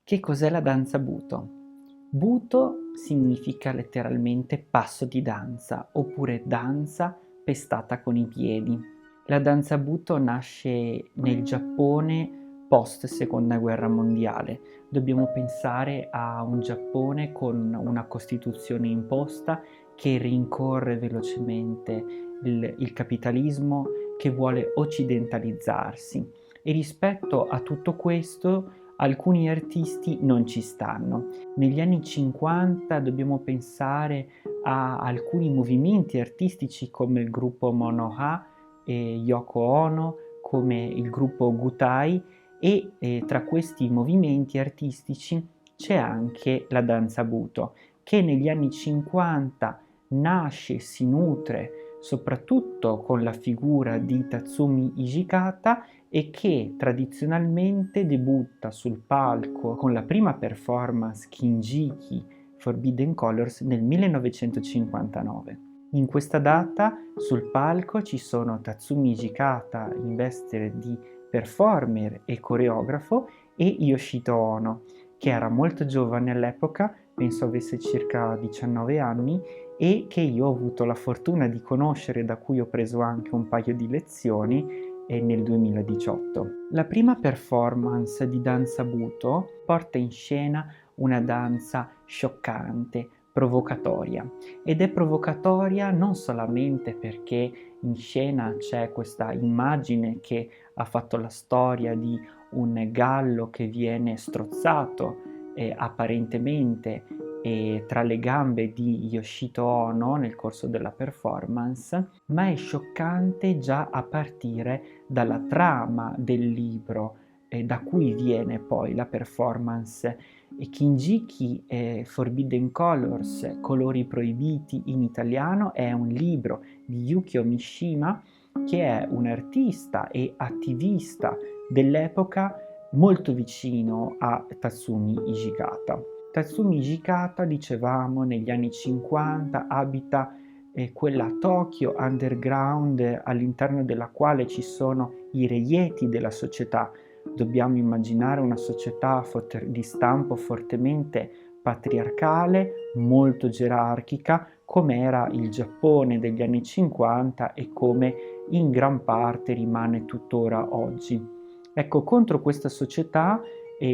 Che cos'è la danza Buto? Buto significa letteralmente passo di danza oppure danza pestata con i piedi. La danza Buto nasce nel Giappone post seconda guerra mondiale. Dobbiamo pensare a un Giappone con una costituzione imposta che rincorre velocemente il capitalismo, che vuole occidentalizzarsi, e rispetto a tutto questo alcuni artisti non ci stanno. Negli anni 50 dobbiamo pensare a alcuni movimenti artistici come il gruppo Mono-Ha e Yoko Ono, come il gruppo Gutai, e tra questi movimenti artistici c'è anche la danza Buto, che negli anni 50 nasce e si nutre soprattutto con la figura di Tatsumi Hijikata e che tradizionalmente debutta sul palco con la prima performance Kinjiki Forbidden Colors nel 1959. In questa data sul palco ci sono Tatsumi Hijikata in veste di performer e coreografo e Yoshito Ono, che era molto giovane all'epoca, penso avesse circa 19 anni, e che io ho avuto la fortuna di conoscere, da cui ho preso anche un paio di lezioni nel 2018. La prima performance di danza Buto porta in scena una danza scioccante, provocatoria, ed è provocatoria non solamente perché in scena c'è questa immagine che ha fatto la storia di un gallo che viene strozzato apparentemente tra le gambe di Yoshito Ono nel corso della performance, ma è scioccante già a partire dalla trama del libro da cui viene poi la performance. Kinjiki Forbidden Colors, Colori proibiti in italiano, è un libro di Yukio Mishima, che è un artista e attivista dell'epoca molto vicino a Tatsumi Hijikata. Tatsumi Hijikata, dicevamo, negli anni 50 abita quella Tokyo underground all'interno della quale ci sono i reieti della società. Dobbiamo immaginare una società di stampo fortemente patriarcale, molto gerarchica, come era il Giappone degli anni 50 e come in gran parte rimane tuttora oggi. Ecco, contro questa società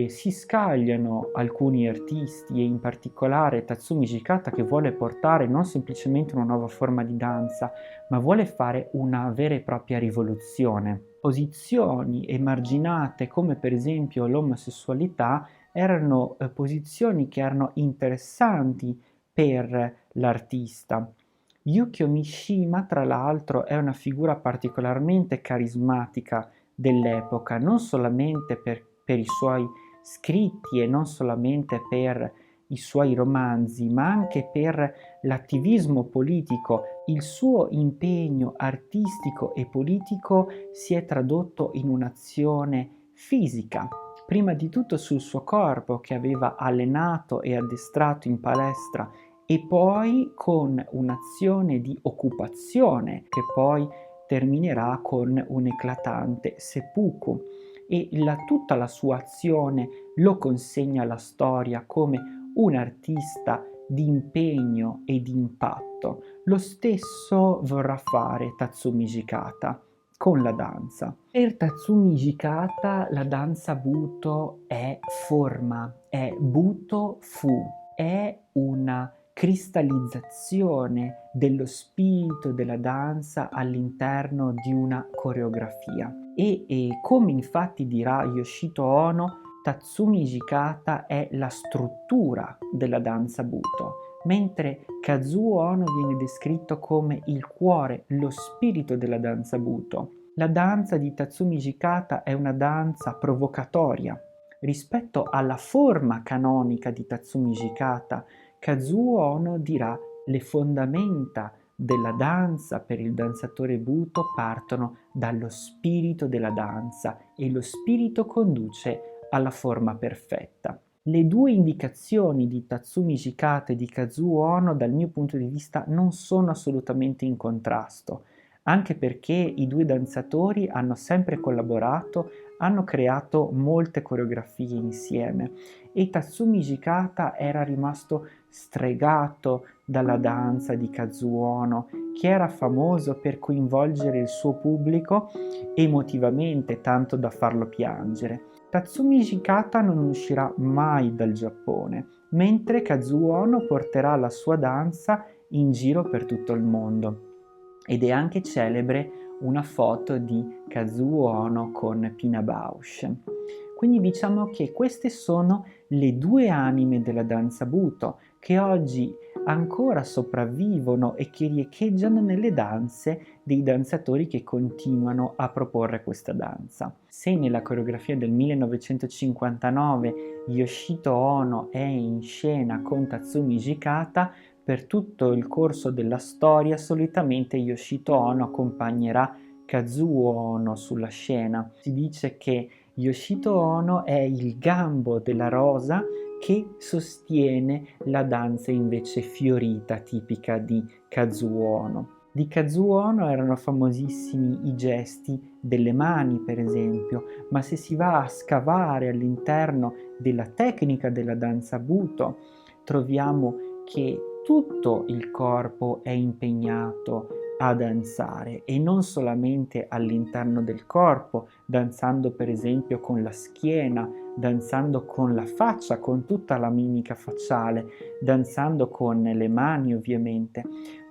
si scagliano alcuni artisti, e in particolare Tatsumi Hijikata, che vuole portare non semplicemente una nuova forma di danza, ma vuole fare una vera e propria rivoluzione. Posizioni emarginate come per esempio l'omosessualità erano posizioni che erano interessanti per l'artista. Yukio Mishima, tra l'altro, è una figura particolarmente carismatica dell'epoca, non solamente per i suoi scritti e non solamente per i suoi romanzi, ma anche per l'attivismo politico. Il suo impegno artistico e politico si è tradotto in un'azione fisica, prima di tutto sul suo corpo che aveva allenato e addestrato in palestra, e poi con un'azione di occupazione che poi terminerà con un eclatante seppuku, e tutta la sua azione lo consegna alla storia come un artista di impegno e di impatto. Lo stesso vorrà fare Tatsumi Hijikata con la danza. Per Tatsumi Hijikata la danza Buto è forma, è Buto Fu, è una cristallizzazione dello spirito della danza all'interno di una coreografia. E come infatti dirà Yoshito Ono, Tatsumi Hijikata è la struttura della danza Buto, mentre Kazuo Ono viene descritto come il cuore, lo spirito della danza Buto. La danza di Tatsumi Hijikata è una danza provocatoria. Rispetto alla forma canonica di Tatsumi Hijikata, Kazuo Ono dirà: le fondamenta della danza per il danzatore Buto partono dallo spirito della danza e lo spirito conduce alla forma perfetta. Le due indicazioni di Tatsumi Hijikata e di Kazuo Ono dal mio punto di vista non sono assolutamente in contrasto, anche perché i due danzatori hanno sempre collaborato, hanno creato molte coreografie insieme e Tatsumi Hijikata era rimasto stregato dalla danza di Kazuo Ono, che era famoso per coinvolgere il suo pubblico emotivamente, tanto da farlo piangere. Tatsumi Hijikata non uscirà mai dal Giappone, mentre Kazuo Ono porterà la sua danza in giro per tutto il mondo. Ed è anche celebre una foto di Kazuo Ono con Pina Bausch. Quindi diciamo che queste sono le due anime della danza Buto, che oggi ancora sopravvivono e che riecheggiano nelle danze dei danzatori che continuano a proporre questa danza. Se nella coreografia del 1959 Yoshito Ono è in scena con Tatsumi Hijikata, per tutto il corso della storia solitamente Yoshito Ono accompagnerà Kazuo Ono sulla scena. Si dice che Yoshito Ono è il gambo della rosa che sostiene la danza invece fiorita tipica di Kazuo Ono. Di Kazuo Ono erano famosissimi i gesti delle mani, per esempio, ma se si va a scavare all'interno della tecnica della danza Buto, troviamo che tutto il corpo è impegnato a danzare e non solamente all'interno del corpo, danzando per esempio con la schiena, danzando con la faccia, con tutta la mimica facciale, danzando con le mani ovviamente,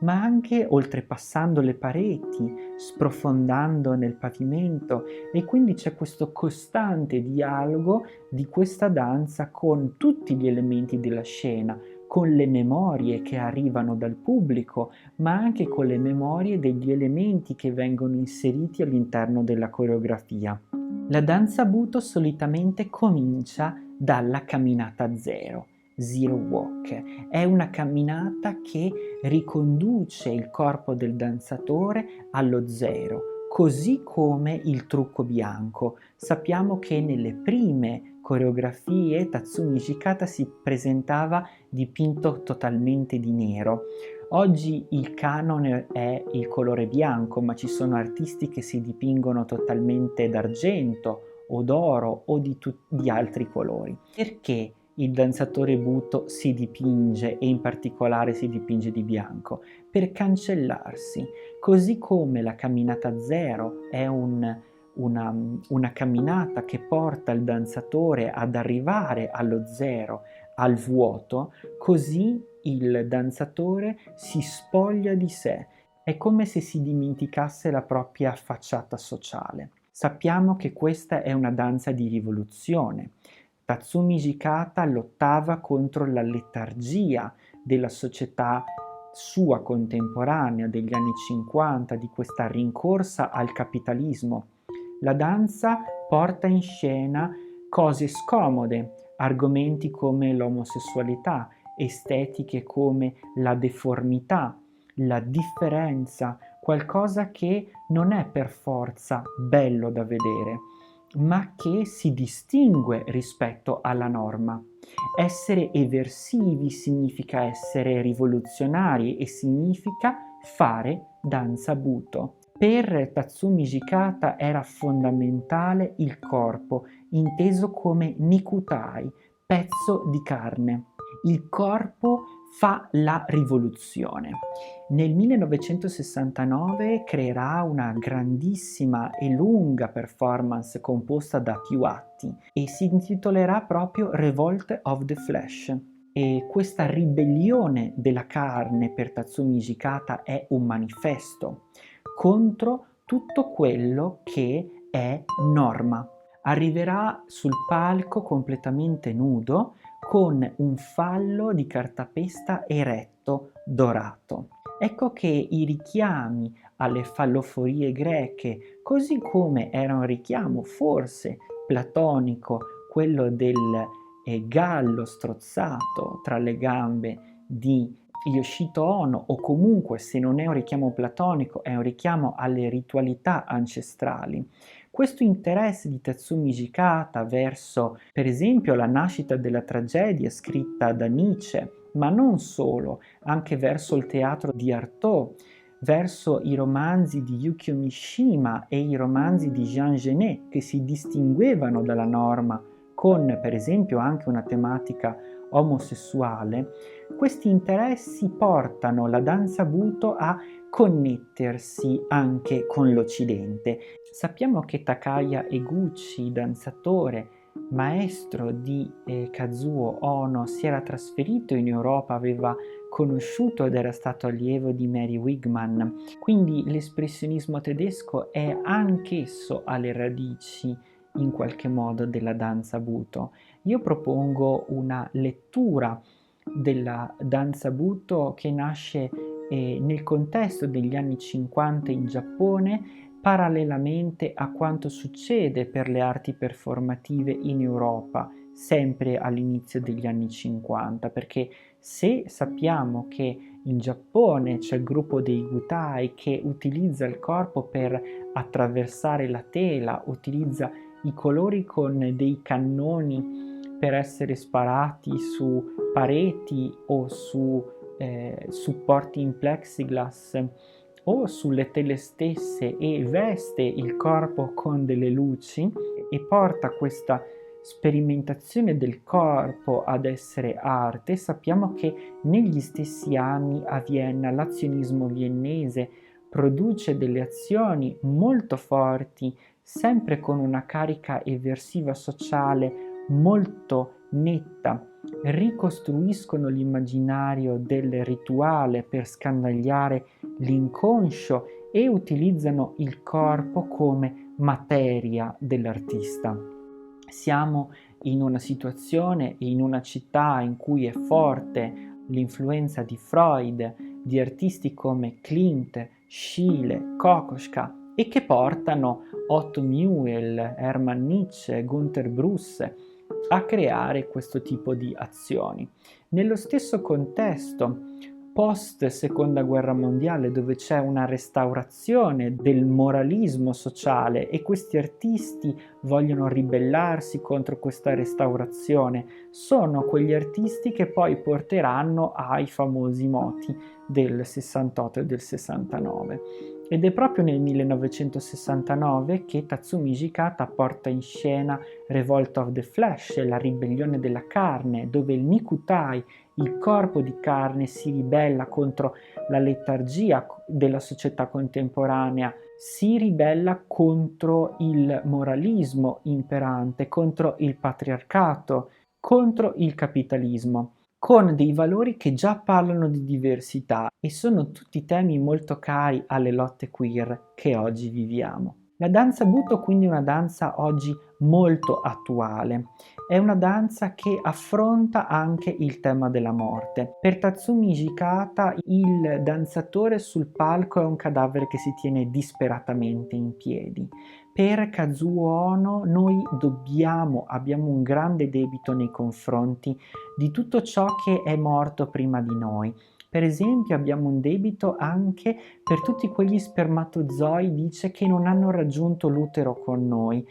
ma anche oltrepassando le pareti, sprofondando nel pavimento e quindi c'è questo costante dialogo di questa danza con tutti gli elementi della scena, con le memorie che arrivano dal pubblico, ma anche con le memorie degli elementi che vengono inseriti all'interno della coreografia. La danza Buto solitamente comincia dalla camminata zero, Zero Walk. È una camminata che riconduce il corpo del danzatore allo zero, così come il trucco bianco. Sappiamo che nelle prime coreografie Tatsumi Hijikata si presentava dipinto totalmente di nero. Oggi il canone è il colore bianco, ma ci sono artisti che si dipingono totalmente d'argento o d'oro o di altri colori. Perché il danzatore Buto si dipinge e in particolare si dipinge di bianco? Per cancellarsi, così come la camminata zero è una camminata che porta il danzatore ad arrivare allo zero, al vuoto, così il danzatore si spoglia di sé. È come se si dimenticasse la propria facciata sociale. Sappiamo che questa è una danza di rivoluzione. Tatsumi Hijikata lottava contro la letargia della società sua contemporanea degli anni 50, di questa rincorsa al capitalismo. La danza porta in scena cose scomode, argomenti come l'omosessualità, estetiche come la deformità, la differenza, qualcosa che non è per forza bello da vedere, ma che si distingue rispetto alla norma. Essere eversivi significa essere rivoluzionari e significa fare danza Buto. Per Tatsumi Hijikata era fondamentale il corpo, inteso come nikutai, pezzo di carne. Il corpo fa la rivoluzione. Nel 1969 creerà una grandissima e lunga performance composta da più atti e si intitolerà proprio Revolt of the Flesh. E questa ribellione della carne per Tatsumi Hijikata è un manifesto contro tutto quello che è norma. Arriverà sul palco completamente nudo con un fallo di cartapesta eretto dorato. Ecco che i richiami alle falloforie greche, così come era un richiamo forse platonico, quello del gallo strozzato tra le gambe di Yoshito Ono, o comunque se non è un richiamo platonico è un richiamo alle ritualità ancestrali. Questo interesse di Tatsumi Hijikata verso, per esempio, la nascita della tragedia scritta da Nietzsche, ma non solo, anche verso il teatro di Artaud, verso i romanzi di Yukio Mishima e i romanzi di Jean Genet, che si distinguevano dalla norma con, per esempio, anche una tematica omosessuale, questi interessi portano la danza Buto a connettersi anche con l'Occidente. Sappiamo che Takaya Eguchi, danzatore, maestro di Kazuo Ono, si era trasferito in Europa, aveva conosciuto ed era stato allievo di Mary Wigman, quindi l'espressionismo tedesco è anch'esso alle radici in qualche modo della danza Buto. Io propongo una lettura della danza Buto che nasce nel contesto degli anni 50 in Giappone, parallelamente a quanto succede per le arti performative in Europa, sempre all'inizio degli anni 50, perché se sappiamo che in Giappone c'è il gruppo dei Gutai che utilizza il corpo per attraversare la tela, utilizza i colori con dei cannoni per essere sparati su pareti o su supporti in plexiglass o sulle tele stesse e veste il corpo con delle luci e porta questa sperimentazione del corpo ad essere arte, sappiamo che negli stessi anni a Vienna l'azionismo viennese produce delle azioni molto forti, sempre con una carica eversiva sociale molto netta, ricostruiscono l'immaginario del rituale per scandagliare l'inconscio e utilizzano il corpo come materia dell'artista. Siamo in una situazione, in una città in cui è forte l'influenza di Freud, di artisti come Klimt, Schiele, Kokoschka e che portano Otto Mühl, Hermann Nietzsche, Günter Bruss a creare questo tipo di azioni. Nello stesso contesto, post seconda guerra mondiale, dove c'è una restaurazione del moralismo sociale e questi artisti vogliono ribellarsi contro questa restaurazione, sono quegli artisti che poi porteranno ai famosi moti del 68 e del 69. Ed è proprio nel 1969 che Tatsumi Hijikata porta in scena Revolt of the Flesh, la ribellione della carne, dove il Nikutai, il corpo di carne, si ribella contro la letargia della società contemporanea, si ribella contro il moralismo imperante, contro il patriarcato, contro il capitalismo, con dei valori che già parlano di diversità e sono tutti temi molto cari alle lotte queer che oggi viviamo. La danza Buto quindi è una danza oggi molto attuale, è una danza che affronta anche il tema della morte. Per Tatsumi Hijikata il danzatore sul palco è un cadavere che si tiene disperatamente in piedi. Per Kazuo Ono noi abbiamo un grande debito nei confronti di tutto ciò che è morto prima di noi. Per esempio abbiamo un debito anche per tutti quegli spermatozoi, dice, che non hanno raggiunto l'utero con noi.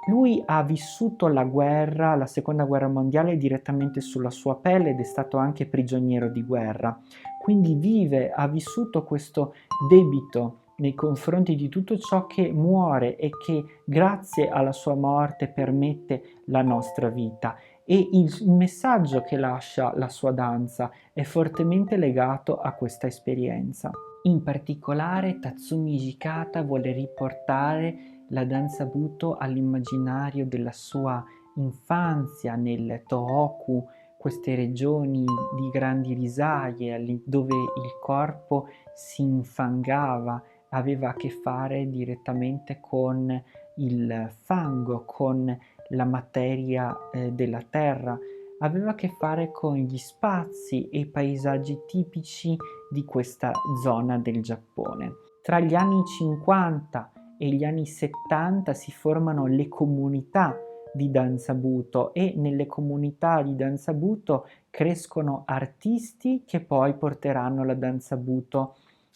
Lui ha vissuto la guerra, la seconda guerra mondiale direttamente sulla sua pelle ed è stato anche prigioniero di guerra. Quindi ha vissuto questo debito nei confronti di tutto ciò che muore e che grazie alla sua morte permette la nostra vita. E il messaggio che lascia la sua danza è fortemente legato a questa esperienza. In particolare Tatsumi Hijikata vuole riportare la danza Buto all'immaginario della sua infanzia nel Tohoku, queste regioni di grandi risaie dove il corpo si infangava, aveva a che fare direttamente con il fango, con la materia della terra, aveva a che fare con gli spazi e i paesaggi tipici di questa zona del Giappone. Tra gli anni 50 e gli anni 70 si formano le comunità di danza Buto e nelle comunità di danza Buto crescono artisti che poi porteranno la danza Buto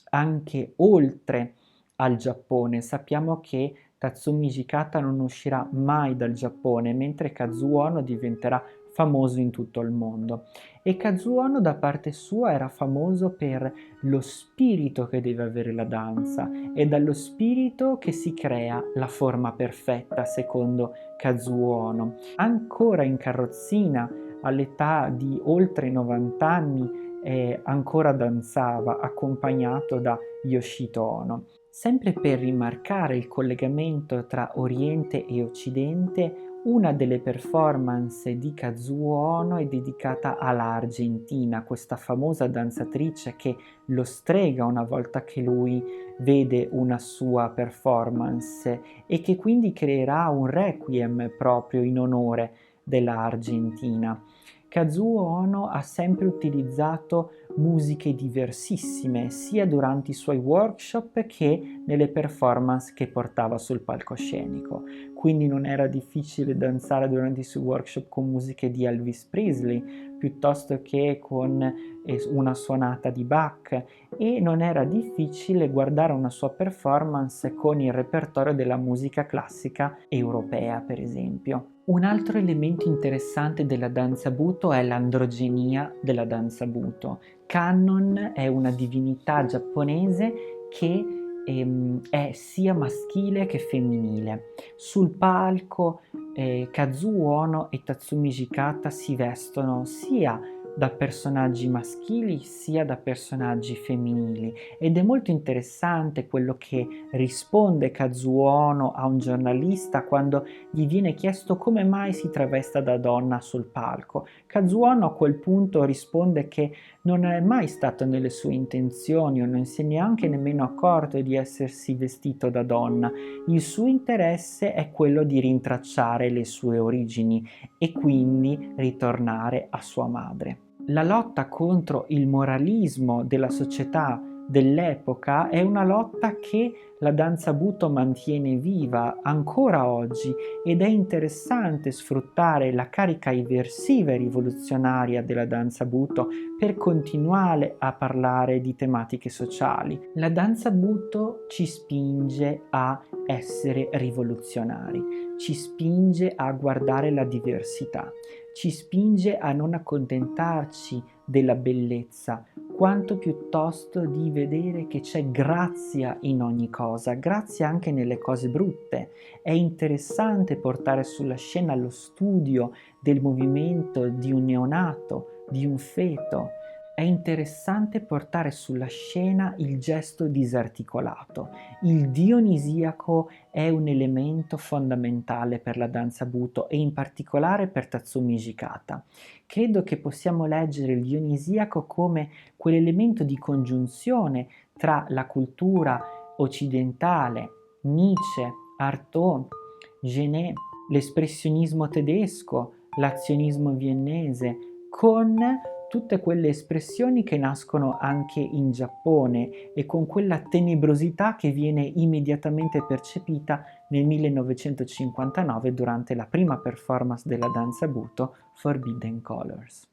anche oltre al Giappone. Sappiamo che Tatsumi Hijikata non uscirà mai dal Giappone, mentre Kazuo Ono diventerà famoso in tutto il mondo. E Kazuo Ono da parte sua era famoso per lo spirito che deve avere la danza, è dallo spirito che si crea la forma perfetta, secondo Kazuo Ono. Ancora in carrozzina, all'età di oltre 90 anni, ancora danzava accompagnato da Yoshito Ono. Sempre per rimarcare il collegamento tra Oriente e Occidente, una delle performance di Kazuo Ono è dedicata all'Argentina, questa famosa danzatrice che lo strega una volta che lui vede una sua performance e che quindi creerà un requiem proprio in onore della Argentina. Kazuo Ono ha sempre utilizzato musiche diversissime sia durante i suoi workshop che nelle performance che portava sul palcoscenico. Quindi non era difficile danzare durante i suoi workshop con musiche di Elvis Presley piuttosto che con una suonata di Bach, e non era difficile guardare una sua performance con il repertorio della musica classica europea, per esempio. Un altro elemento interessante della danza Buto è l'androgenia della danza Buto. Kannon è una divinità giapponese che è sia maschile che femminile. Sul palco Kazuo Ono e Tatsumi Hijikata si vestono sia da personaggi maschili sia da personaggi femminili, ed è molto interessante quello che risponde Kazuo Ono a un giornalista quando gli viene chiesto come mai si travesta da donna sul palco. Kazuo Ono a quel punto risponde che non è mai stato nelle sue intenzioni o non si è neanche nemmeno accorto di essersi vestito da donna. Il suo interesse è quello di rintracciare le sue origini e quindi ritornare a sua madre. La lotta contro il moralismo della società dell'epoca è una lotta che la danza Buto mantiene viva ancora oggi, ed è interessante sfruttare la carica eversiva e rivoluzionaria della danza Buto per continuare a parlare di tematiche sociali. La danza Buto ci spinge a essere rivoluzionari, ci spinge a guardare la diversità, ci spinge a non accontentarci della bellezza, quanto piuttosto di vedere che c'è grazia in ogni cosa, grazia anche nelle cose brutte. È interessante portare sulla scena lo studio del movimento di un neonato, di un feto. È interessante portare sulla scena il gesto disarticolato. Il dionisiaco è un elemento fondamentale per la danza Buto e in particolare per Tatsumi Hijikata. Credo che possiamo leggere il dionisiaco come quell'elemento di congiunzione tra la cultura occidentale, Nietzsche, Artaud, Genet, l'espressionismo tedesco, l'azionismo viennese, con tutte quelle espressioni che nascono anche in Giappone e con quella tenebrosità che viene immediatamente percepita nel 1959 durante la prima performance della danza Buto, Forbidden Colors.